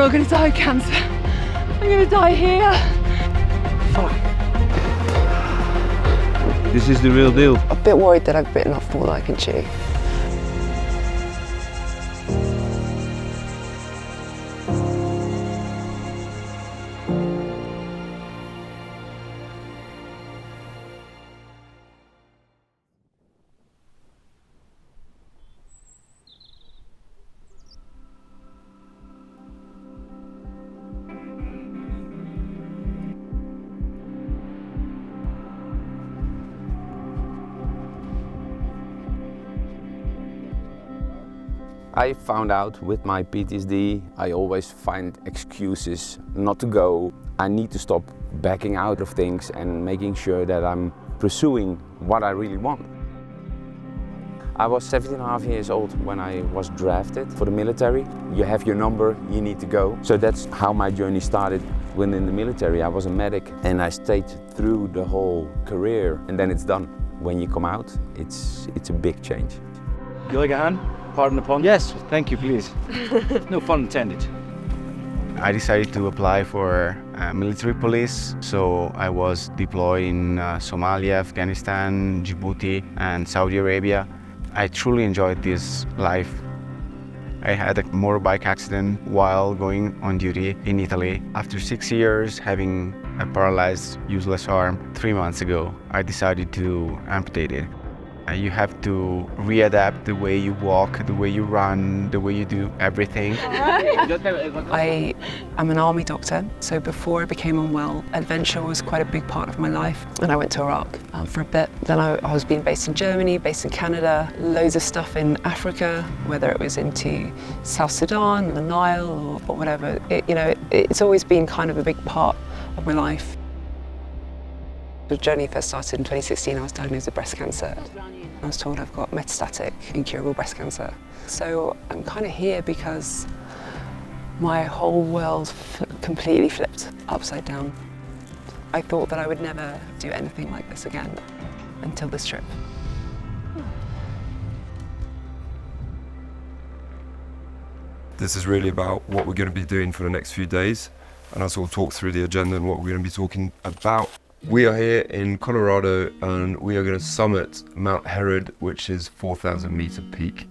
not going to die of cancer. I'm going to die here. Fine. This is the real deal. I'm a bit worried that I've bitten off more than I can chew. I found out with my PTSD, I always find excuses not to go. I need to stop backing out of things and making sure that I'm pursuing what I really want. I was 17.5 years old when I was drafted for the military. You have your number, you need to go. So that's how my journey started within the military. I was a medic and I stayed through the whole career, and then it's done. When you come out, it's a big change. You like a hand? Pardon the pun? Yes, thank you, please. No pun intended. I decided to apply for military police, so I was deployed in Somalia, Afghanistan, Djibouti, and Saudi Arabia. I truly enjoyed this life. I had a motorbike accident while going on duty in Italy. After 6 years having a paralyzed, useless arm, 3 months ago, I decided to amputate it. You have to readapt the way you walk, the way you run, the way you do everything. I am an army doctor, so before I became unwell, adventure was quite a big part of my life. And I went to Iraq for a bit. Then I was being based in Germany, based in Canada, loads of stuff in Africa, whether it was into South Sudan, the Nile, or whatever. It's always been kind of a big part of my life. The journey first started in 2016. I was diagnosed with breast cancer. I was told I've got metastatic, incurable breast cancer. So I'm kind of here because my whole world completely flipped upside down. I thought that I would never do anything like this again until this trip. This is really about what we're going to be doing for the next few days, and I'll sort of talk through the agenda and what we're going to be talking about. We are here in Colorado and we are going to summit Mount Herod, which is 4,000 meter peak.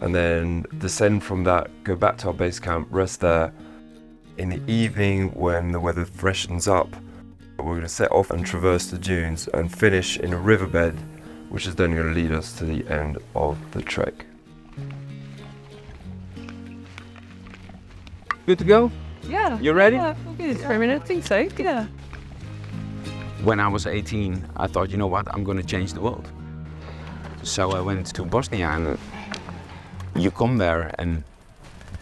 And then descend from that, go back to our base camp, rest there. In the evening, when the weather freshens up, we're going to set off and traverse the dunes and finish in a riverbed, which is then going to lead us to the end of the trek. Good to go? Yeah. You ready? Yeah, I feel good for a minute. I think so, yeah. When I was 18, I thought, you know what, I'm going to change the world. So I went to Bosnia, and you come there and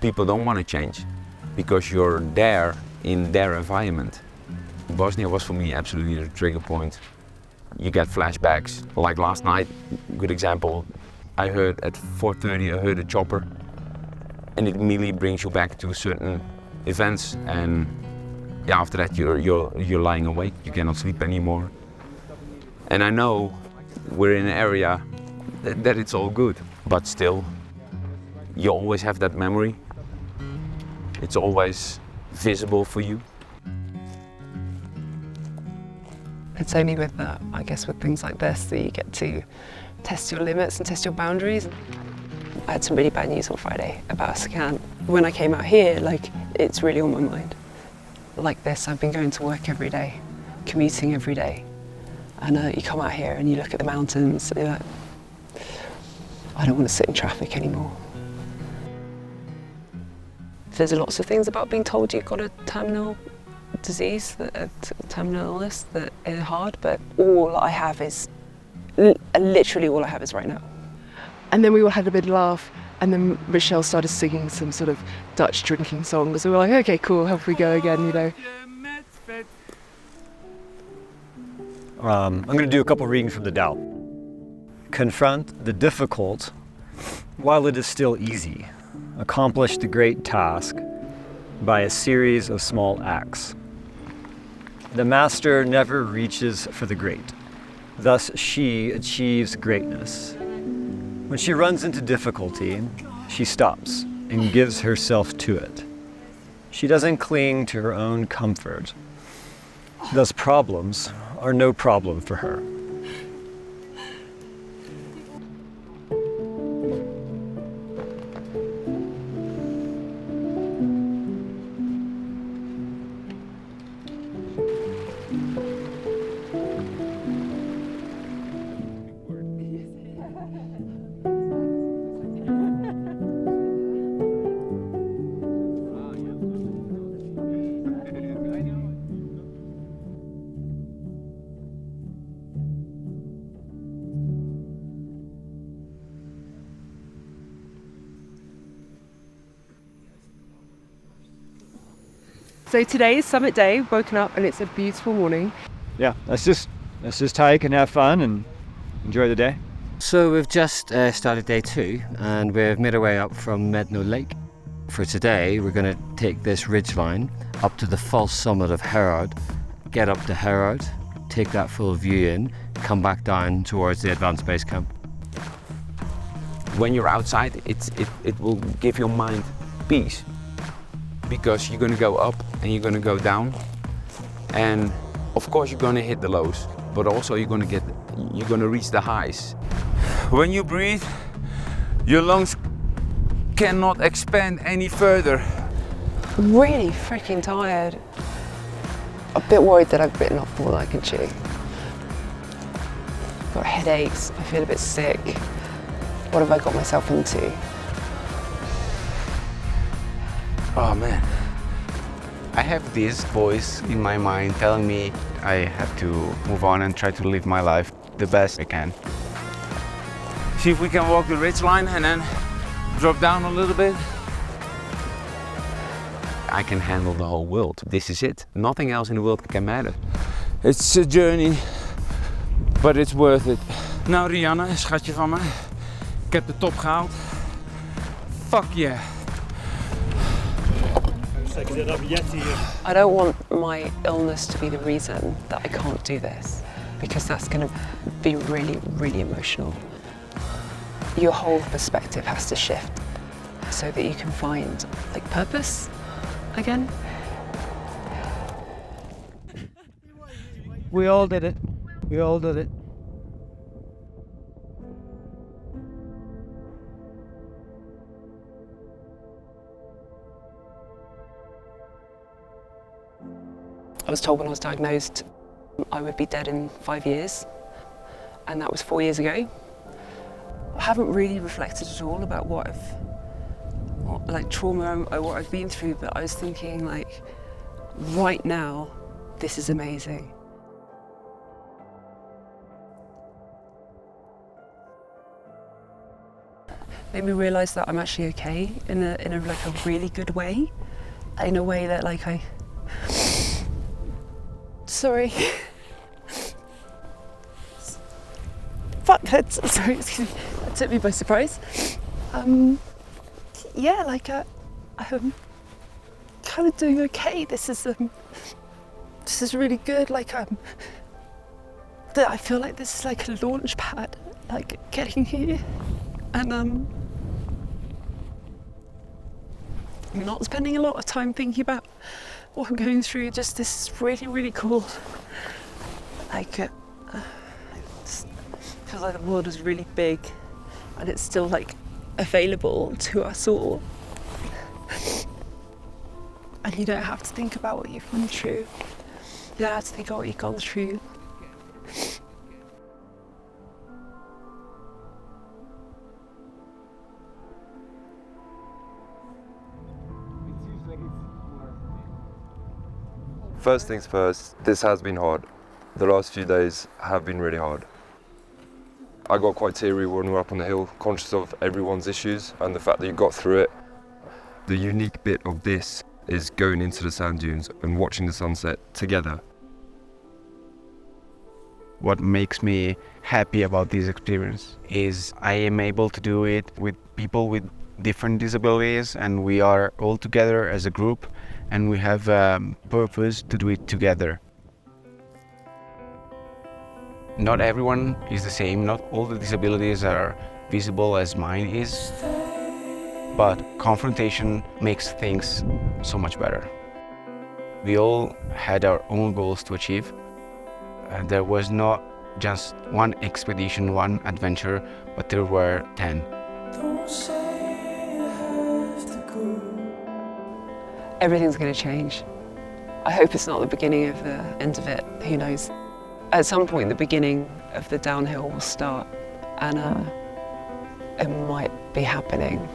people don't want to change because you're there in their environment. Bosnia was for me absolutely the trigger point. You get flashbacks, like last night, good example. I heard at 4:30, I heard a chopper, and it immediately brings you back to certain events, and yeah, after that you're lying awake, you cannot sleep anymore. And I know we're in an area that it's all good, but still, you always have that memory. It's always visible for you. It's only with I guess with things like this that you get to test your limits and test your boundaries. I had some really bad news on Friday about a scan. When I came out here, it's really on my mind. Like this, I've been going to work every day, commuting every day. And you come out here and you look at the mountains and you're like, I don't want to sit in traffic anymore. There's lots of things about being told you've got a terminal disease, a terminal illness that is hard, but all I have is, literally all I have is right now. And then we all had a big laugh, and then Michelle started singing some sort of Dutch drinking song. So we were like, okay, cool, off we go again, you know. I'm going to do a couple readings from the Tao. Confront the difficult while it is still easy. Accomplish the great task by a series of small acts. The master never reaches for the great. Thus she achieves greatness. When she runs into difficulty, she stops and gives herself to it. She doesn't cling to her own comfort. Thus, problems are no problem for her. So today is summit day, woken up and it's a beautiful morning. Yeah, let's just hike and have fun and enjoy the day. So we've just started day 2 and we've made our way up from Medno Lake. For today we're going to take this ridgeline up to the false summit of Herod, get up to Herod, take that full view in, come back down towards the advanced base camp. When you're outside, it will give your mind peace, because you're going to go up and you're going to go down, and of course you're going to hit the lows, but also you're going to reach the highs. When you breathe, your lungs cannot expand any further. Really freaking tired. A bit worried that I've bitten off more than I can chew. Got headaches, I feel a bit sick. What have I got myself into? Oh man. I have this voice in my mind telling me I have to move on and try to live my life the best I can. See if we can walk the ridgeline and then drop down a little bit. I can handle the whole world. This is it. Nothing else in the world can matter. It's a journey, but it's worth it. Nou Rianne, schatje van me. Ik heb de top gehaald. Fuck yeah. I don't want my illness to be the reason that I can't do this, because that's going to be really, really emotional. Your whole perspective has to shift so that you can find like purpose again. We all did it. We all did it. I was told when I was diagnosed I would be dead in 5 years, and that was 4 years ago. I haven't really reflected at all about like trauma or what I've been through, but I was thinking like, right now, this is amazing. Made me realise that I'm actually okay in a like a really good way, in a way that like sorry. Fuck, sorry, excuse me. That took me by surprise. Yeah, like I'm kind of doing okay. This is really good. Like I feel like this is like a launch pad, like getting here, and I'm not spending a lot of time thinking about what I'm going through. Just this is really, really cool. Like, it feels like the world is really big, and it's still like available to us all. And you don't have to think about what you've gone through. You don't have to think about what you've gone through. First things first, this has been hard. The last few days have been really hard. I got quite teary when we were up on the hill, conscious of everyone's issues and the fact that you got through it. The unique bit of this is going into the sand dunes and watching the sunset together. What makes me happy about this experience is I am able to do it with people with different disabilities, and we are all together as a group, and we have a purpose to do it together. Not everyone is the same, not all the disabilities are visible as mine is. but confrontation makes things so much better. We all had our own goals to achieve. There was not just one expedition, one adventure, but there were 10. Everything's going to change. I hope it's not the beginning of the end of it. Who knows? At some point, the beginning of the downhill will start, and it might be happening.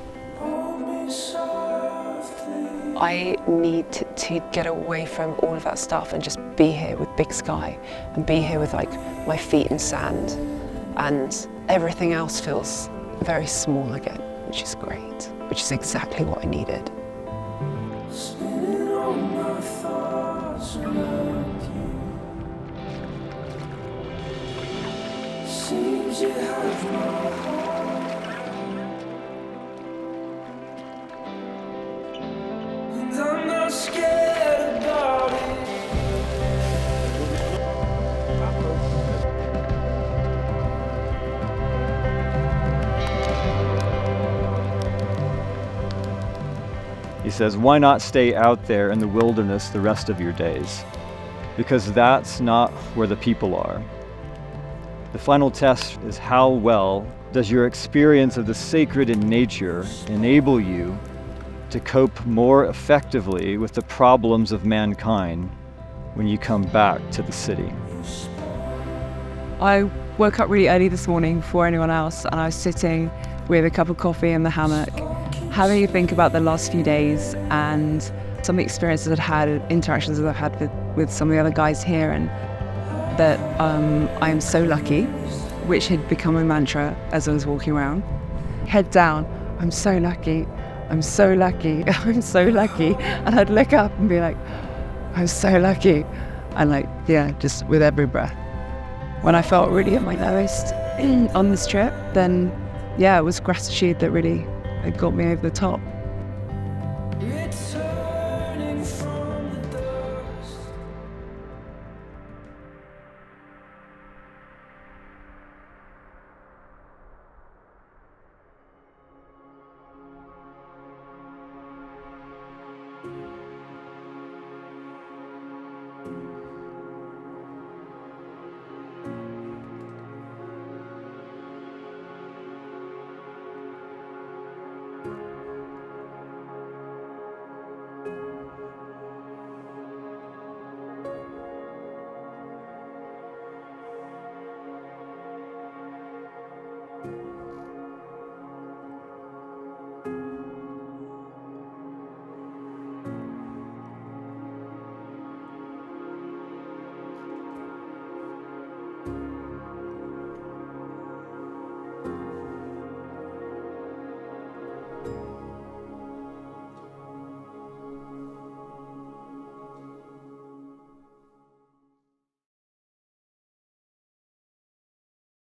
I need to get away from all of that stuff and just be here with big sky and be here with like my feet in sand, and everything else feels very small again, which is great, which is exactly what I needed. Seems you have my heart, and I'm not scared about it. He says, why not stay out there in the wilderness the rest of your days? Because that's not where the people are. The final test is how well does your experience of the sacred in nature enable you to cope more effectively with the problems of mankind when you come back to the city. I woke up really early this morning before anyone else, and I was sitting with a cup of coffee in the hammock, having a think about the last few days and some of the experiences I'd had, interactions that I've had with some of the other guys here, and that I am so lucky, which had become a mantra as I was walking around. Head down, I'm so lucky, I'm so lucky, I'm so lucky. And I'd look up and be like, I'm so lucky. And like, yeah, just with every breath. When I felt really at my lowest on this trip, then yeah, it was gratitude that really got me over the top.